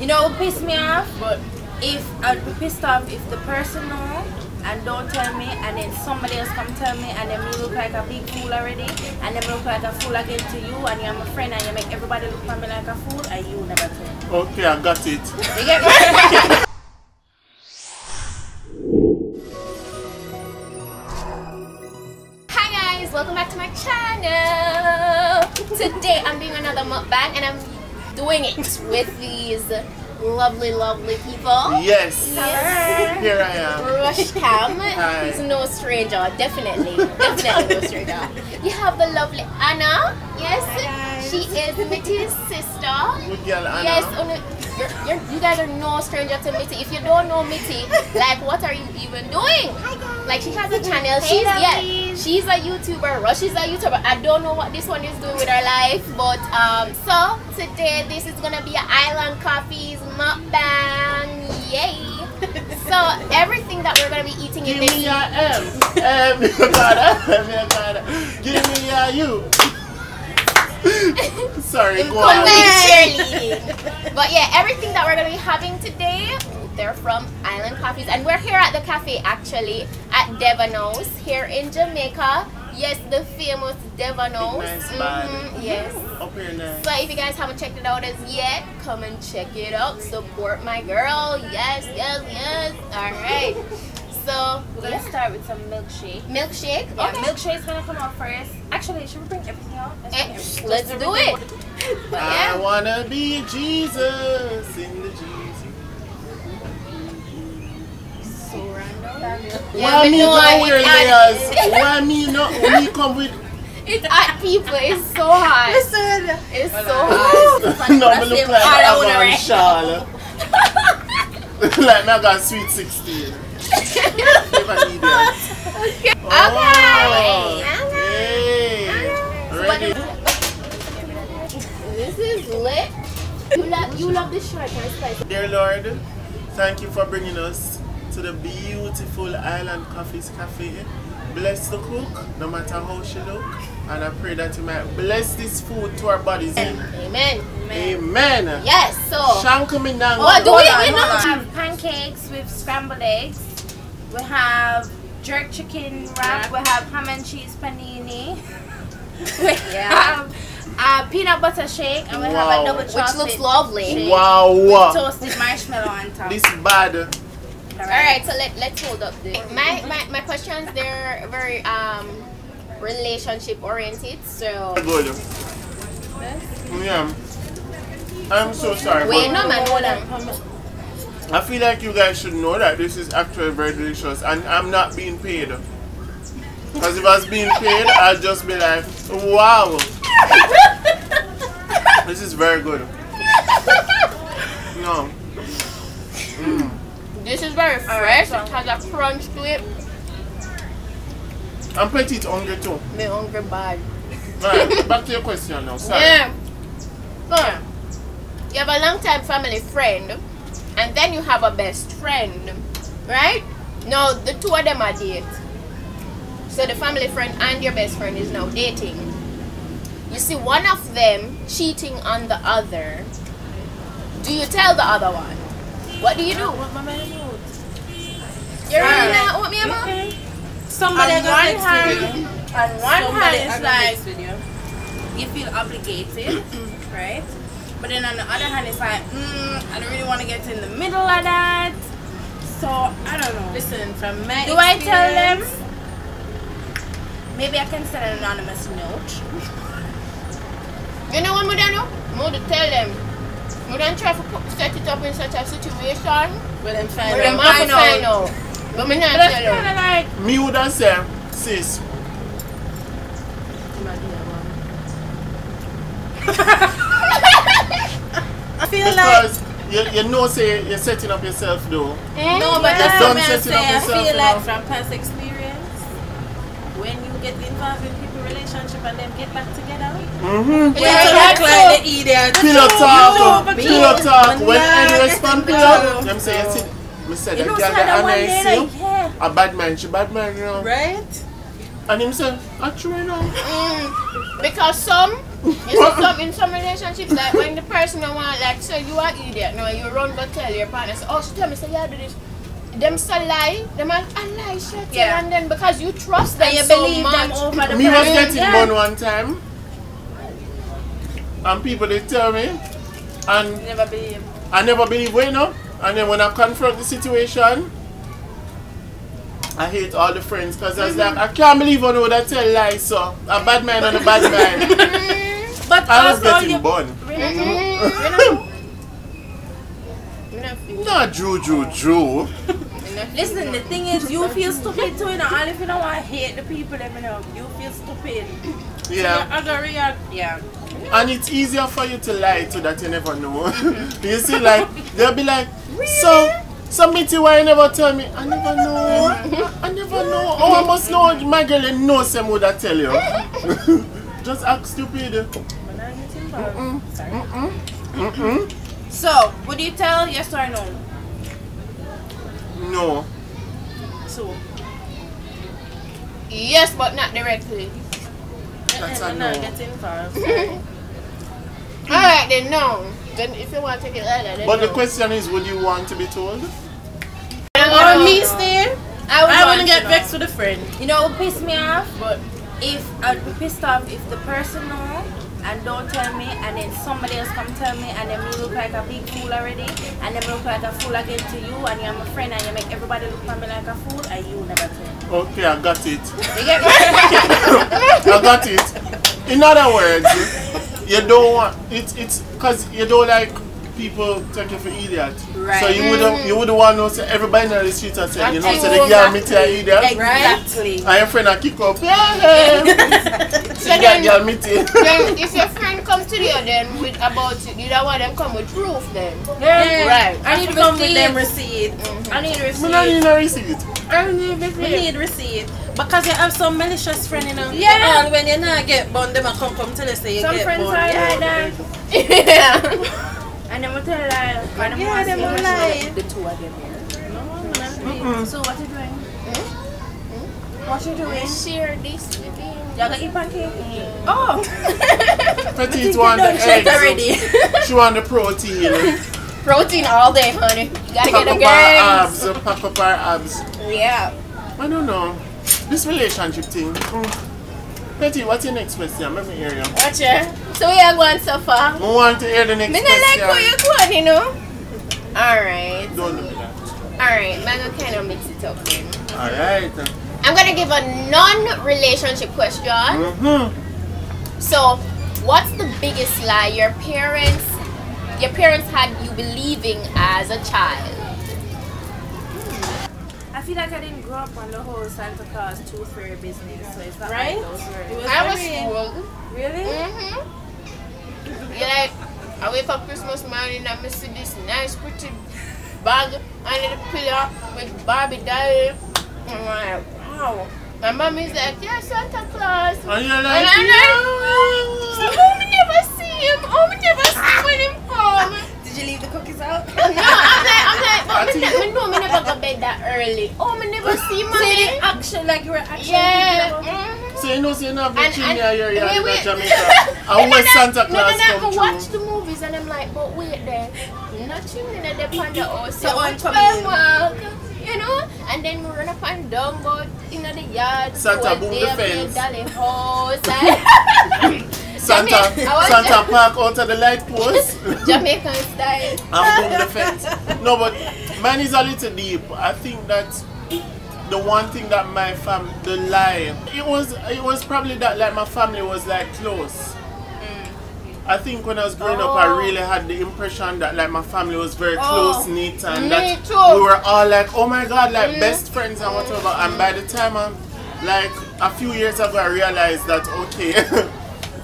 You know what pissed me off? But if I'd be pissed off if the person know and don't tell me, and then somebody else come tell me, and then me look like a big fool already, and then look like a fool again to you, and you're my friend, and you make everybody look at me like a fool, and you never tell. Okay, I got it. You get me? Hi guys, welcome back to my channel. Today I'm doing another mukbang, and I'm doing it with these lovely people. Yes. Yes. Here I am. Rush Cam. Hi. He's no stranger. Definitely no stranger. You have the lovely Anna. Yes. She is Mitty's sister. Good girl, Anna. Yes. You guys are no stranger to Mitty. If you don't know Mitty, like, what are you even doing? Like, she has a channel. She's a YouTuber. Rush is a YouTuber. I don't know what this one is doing with her life, but so today this is gonna be an Island Coffee's mukbang. Yay! So everything that we're gonna be eating in this. Give me your Give me your you. Sorry, go on. But yeah, everything that we're gonna be having today, they're from Island Coffees, and we're here at the cafe actually at Devano's here in Jamaica. Yes, the famous Devano's. Yes. Up here now. So if you guys haven't checked it out as yet, come and check it out. Support my girl. Yes. Alright. So We're gonna start with some milkshake. Milkshake? Yeah, Okay. milkshake's gonna come out first. Actually, should we bring everything out? Let's do it. But I yeah. wanna be Jesus in the Jesus. So random. Why me go wear layers? Why me not? We come with. It's hot, people. It's so hot. Listen. It's so hot. No, me look like I have a shawl. Like me I got sweet 16. If I need that. Okay. Oh, Okay. hey. Ready? This is lit. You love the short and spicy. Dear Lord, thank you for bringing us to the beautiful Island Coffee's Cafe. Bless the cook, no matter how she look, and I pray that you might bless this food to our bodies. Amen. Amen. Yes. So. Shankuminang. Oh, do we We know? have pancakes with scrambled eggs. We have jerk chicken wrap. We have ham and cheese panini. We have peanut butter shake, and we have a double chocolate. Which looks lovely. Shake Wow. with toasted marshmallow on top. This bad. Alright, so let's hold up this. My questions, they're very relationship oriented, so Good. Yeah. I'm so sorry. wait, no man, hold on. I feel like you guys should know that this is actually very delicious, and I'm not being paid. Because if I was being paid, I'd just be like, wow. This is very good. No. This is very fresh. It has a crunch to it. I'm petite hungry too. Me hungry bad. Alright, back to your question now. Sorry. Yeah. So, you have a long time family friend, and then you have a best friend, right? Now the two of them are date. So the family friend and your best friend is now dating. You see one of them cheating on the other. Do you tell the other one? What do you do? You're really not what me about? Somebody on one hand it's like you feel obligated, right? But then on the other hand it's like I don't really want to get in the middle of that. So I don't know. Listen, from my Do I tell them? Maybe I can send an anonymous note. You know what I do? I tell them. We don't try to set it up in such a situation. But then But them have to find out. But me not tell them. Like, Me would have said, sis. I feel Because you know say you're setting up yourself though. no, but Just that's don't what I set it say. up I yourself, feel you like know. from past experience, when you get involved in people's relationship and then get back together, Mm-hmm. you have to act like the idiot. Pillow talk. but Pillow you- talk. but When not any respond the pillow, pillow. them say you see. Me said you that know, girl so that that one nice day, you. like, yeah. A bad man, she bad man, you know. Right? And him say, actually no. Because some, you see some in some relationships, like when the person don't want, like, so you are idiot, no, you run go tell your partner, say, oh, she tell me, say, yeah, do this. Them so lie, them a lie shit, yeah. And then because you trust them, and you so believe much. Them over the me was getting one time, and people they tell me, and never believe. I never believe, you know. And then when I confront the situation, I hate all the friends because I was like, I can't believe I know that tell lies, so a bad man and a bad man. But I was getting born. Not Drew. Listen, the thing is, you feel stupid too, you know. And if you don't want to hate the people, let me know. You feel stupid. Yeah. So I gotta react. Yeah. And it's easier for you to lie to that you never know. You see, like, they'll be like, really? So Mitty, why you never tell me? I never know. I never know. Oh, I must know. My girl, you know some would I tell you. Just act stupid. So, would you tell yes or no? No. So? Yes, but not directly. That's a no. Alright then, no. Then if you want to take it like that, then but no. the question is, would you want to be told? Or me still? I wouldn't get vexed with a friend. You know what piss me off? But if I'd be pissed off if the person know and don't tell me, and then somebody else come tell me, and then me look like a big fool already, and then look like a fool again to you, and you're my friend, and you make everybody look at me like a fool, and you never tell. Okay, I got it. You get me? I got it. In other words, you don't want it's because you don't like people take you for idiot. Right. So you wouldn't want to say everybody in the street and say, you know, say the girl meet you an idiot. Exactly. And your friend a kick up. Yeah. So then, girl meet you. Then if your friend comes to you then with about it, you don't want them come with proof then. Yeah. Right. I need to come with them receipt. I need receipt. I need a receipt. We need receipt. Because you have some malicious friend, you know. Yeah. And when you not get bond, them come tell us that you some get bond. Some friends are like that. Yeah. And then we tell lie. Yeah, them will lie. The two of them here. No, so what you doing? What you doing? Share this with him. Y'all gonna eat pancake? Oh! Petite want the eggs. Already. She want the protein. Protein all day, honey. You gotta get them gains. Pack up our abs. Yeah. I don't know. This relationship thing. Petite, what's your next question? Let me hear you. Watcha. So we are going so far. I want to hear the next question. I like how you're going, you know. Alright. Don't do that. Alright, I'm gonna kind of mix it up then. Alright. I'm gonna give a non-relationship question. So, what's the biggest lie your parents had you believing as a child? I feel like I didn't grow up on the whole Santa Claus tooth fairy business, so it's not right. Like those words. I was schooled. Really? Yeah, like I wake up Christmas morning and I see this nice pretty bag under the pillow with Barbie doll. I'm like, wow. My mom is like, yeah, Santa Claus. And you're like, and I'm like, so how me never see him? How me never see when him come? Did you leave the cookies out? No, I'm like, but me never go bed that early. Oh, me never see mommy. So you did action like you were actually So you know, so you have the chimney in your yard in Jamaica. And when Santa Claus come I watch the movies and I'm like, but wait there, not chimney in the panda house. So on walk, you know? And then we run up and down, go in the yard. Santa boom the fence. Santa park out of the light post. Jamaican style. And boom the fence. No, but mine is a little deep. I think that the one thing that my family, the lie, it was probably that like my family was like close. I think when I was growing up, I really had the impression that like my family was very close knit and that we were all like, oh my god, like best friends and whatever. And by the time like a few years ago, I realized that okay.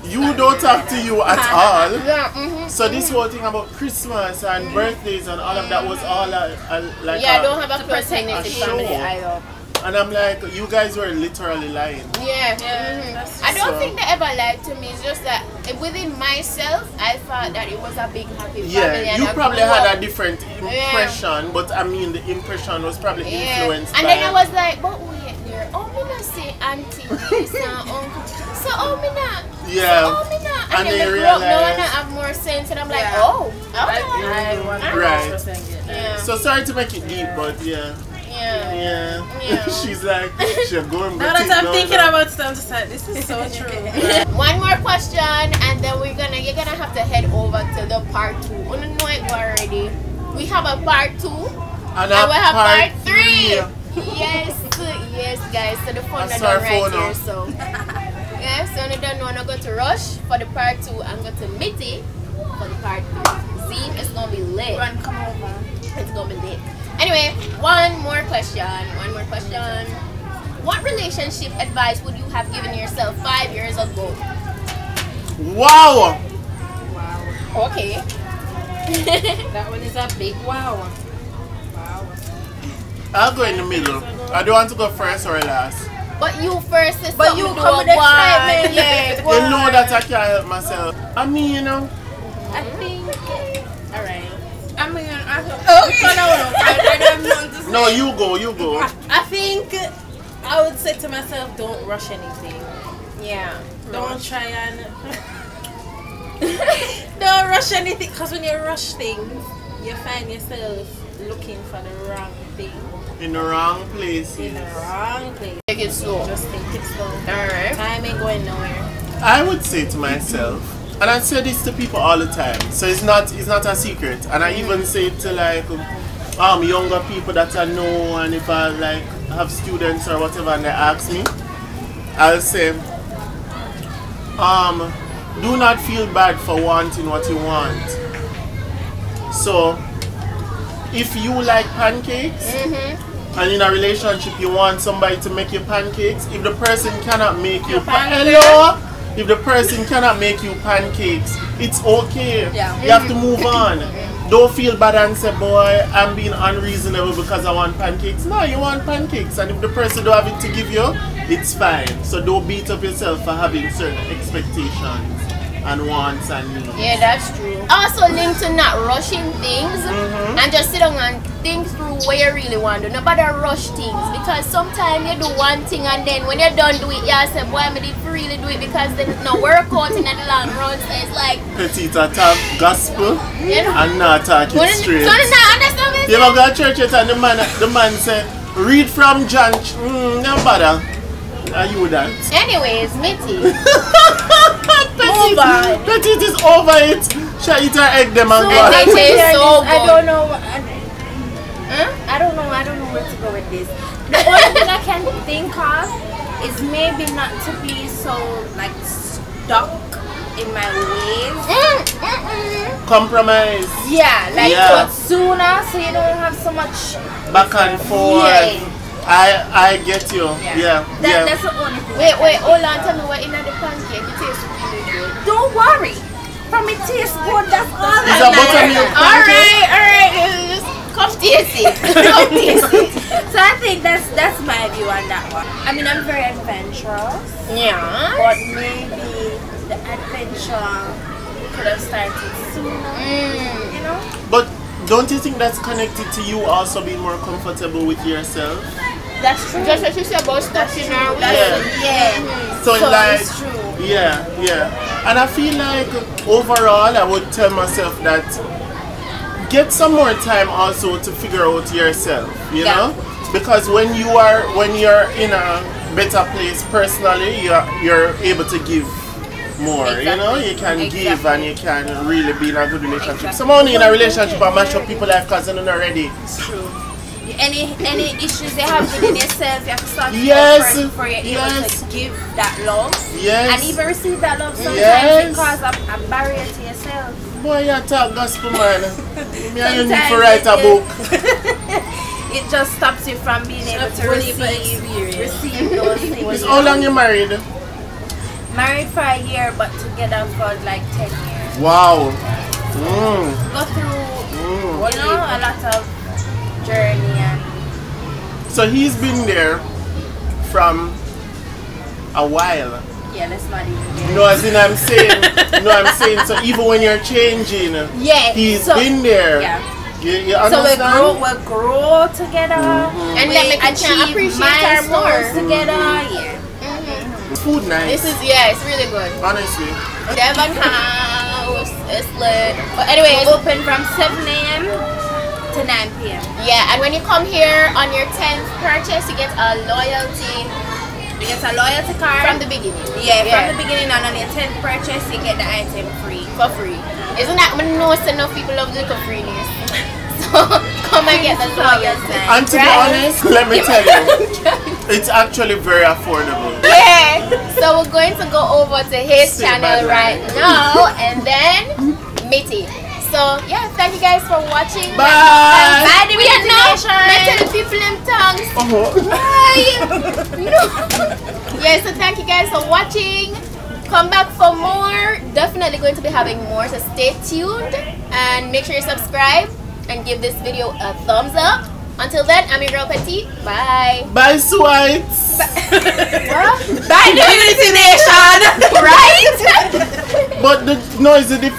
You don't talk to you at all. So this whole thing about Christmas and birthdays and all of that was all like I don't have a close family either. And I'm like, you guys were literally lying. Yeah. I don't think they ever lied to me. It's just that within myself, I thought that it was a big happy family. Yeah, you probably had a different impression, but I mean the impression was probably influenced by... And then I was like, but wait, here. Oh, me not say auntie this and uncle. So, oh, me not. Yeah. So, oh, me not. And And then they they grow up now and I realize- have more sense. And I'm like, Yeah. oh, I okay. 100% get that. Yeah. So sorry to make it deep, but yeah. Yeah. Yeah. She's like, she's going Now that I'm thinking about it, I'm just like, this is so true. One more question, and then you're gonna have to head over to the part 2. Oh, no, know it already. We have a part 2, And and we have part 3. 3. Yes, guys. So the phone That's are done our right phone here. now. So yeah, so you don't wanna go to Rush for the part 2 and go to Mitty for the part 3. See, it's gonna be lit. Run, come over. It's gonna be lit. Anyway, one more question. What relationship advice would you have given yourself 5 years ago? Wow! Okay. That one is a big wow. Wow. I'll go in the middle. I don't want to go first or last. But you first is But you something come to with a one. excitement. Yeah. You know that I can't help myself. I mean, you know. I think. Alright. I mean, I don't know. No, you go. I think I would say to myself, don't rush anything. Yeah. Don't try and don't rush anything, because when you rush things, you find yourself looking for the wrong thing In the wrong place. in the wrong place. Take it slow. Just take it slow. Alright. Time ain't going nowhere. I would say to myself, and I say this to people all the time, so it's not a secret. And I even say it to like younger people that I know, and if I like have students or whatever and they ask me, I'll say, do not feel bad for wanting what you want. So if you like pancakes and in a relationship you want somebody to make you pancakes, if the person cannot make you if the person cannot make you pancakes, it's okay. Yeah. You have to move on. Don't feel bad and say, boy, I'm being unreasonable because I want pancakes. No, you want pancakes, and if the person don't have it to give you, it's fine. So don't beat up yourself for having certain expectations and wants and needs. Yeah, that's true. Also linked to not rushing things and just sit down and think through what you really want to do. Nobody rush things, because sometimes you do one thing and then when you're done do it, you say, boy, I did really do it, because then it's not work out in the long run. So it's like, Petite talk gospel you know, and not talk it straight. so not understand me. You ever go to church yet and the man said, read from John. No bother. Are you that? Anyways, Mitty. Petite is over it. She eat her egg them and So go. they taste so good. I don't know. I don't know where to go with this. The only thing I can think of is maybe not to be so like stuck in my ways. Compromise. Yeah, like Yeah. do it sooner so you don't have so much. Back and forth. Yeah. I get you. Yeah. That's the only thing. Wait, hold on, tell me what in the pancake. It tastes really good. Don't worry. From it tastes good. That's all. It's a buttermilk pancake. Alright. Come taste it. Come taste it. So I think that's my view on that one. I mean, I'm very adventurous, Yeah. but maybe the adventure could have started sooner. You know? But don't you think that's connected to you also being more comfortable with yourself? That's true. Just what you said about touching our Yeah. So, So like, it's true. yeah. And I feel like overall I would tell myself that get some more time also to figure out yourself, you know? Because when you're in a better place personally, you're able to give more, you know? You can give and you can really be in a good relationship. Someone in a relationship and mash up people life because they're not ready. It's true. Any issues you have within yourself, you have to start Yes, first before you're able to give that love. Yes. And even receive that love sometimes Yes. it causes a barrier to yourself. Boy, you talk gospel, man. Me and you need Sometimes to write a book. It just stops you from being able to receive those things. It's how long you married? Married for a year, but together for like 10 years. Wow. Go through, you know, a lot of journey and So he's been there from a while. yeah, let's not even get No, as in I'm saying, so even when you're changing, yeah, he's so, been there. Yeah. You So understand? we'll grow together. And then we can appreciate her more. Together, yeah. Food nice. This is, yeah, it's really good. Honestly. Devon House, it's lit. But anyways, Open from 7 a.m. to 9 p.m. yeah, and when you come here on your 10th purchase, you get a loyalty You get a loyalty card. from the beginning. Yeah, from the beginning, and on your 10th purchase, you get the item free. For free. Isn't that, I know enough people love the little freeness. So come and get the loyalty. And to be honest, let me tell you, it's actually very affordable. Yeah. So we're going to go over to his Say channel bye-bye. right now, and then Mitty. So yeah, thank you guys for watching. Bye. Bye, the We are now- Tell the people in tongues. Bye. No. Yeah, so thank you guys for watching. Come back for more. Definitely going to be having more, so stay tuned and make sure you subscribe and give this video a thumbs up. Until then, I'm your girl Petite. Bye. Bye, Swites. What? Bye, Divinity Nation! Right? But the noise is different.